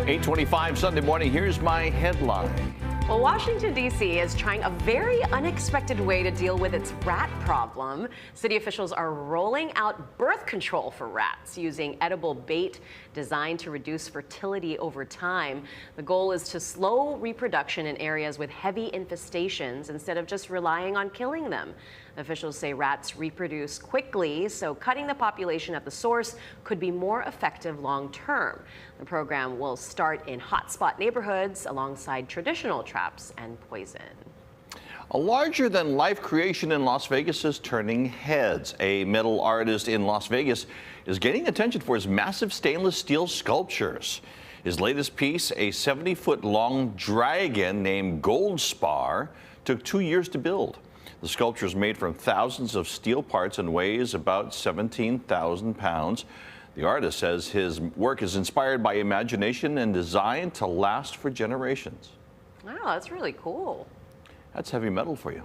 8:25 Sunday morning. Here's my headline. Well, Washington, D.C. is trying a very unexpected way to deal with its rat problem. City officials are rolling out birth control for rats using edible bait designed to reduce fertility over time. The goal is to slow reproduction in areas with heavy infestations instead of just relying on killing them. Officials say rats reproduce quickly, so cutting the population at the source could be more effective long term. The program will start in hotspot neighborhoods alongside traditional traps and poison. A larger-than-life creation in Las Vegas is turning heads. A metal artist in Las Vegas is getting attention for his massive stainless steel sculptures. His latest piece, a 70-foot-long dragon named Goldspar, took 2 years to build. The sculpture is made from thousands of steel parts and weighs about 17,000 pounds. The artist says his work is inspired by imagination and designed to last for generations. Wow, that's really cool. That's heavy metal for you.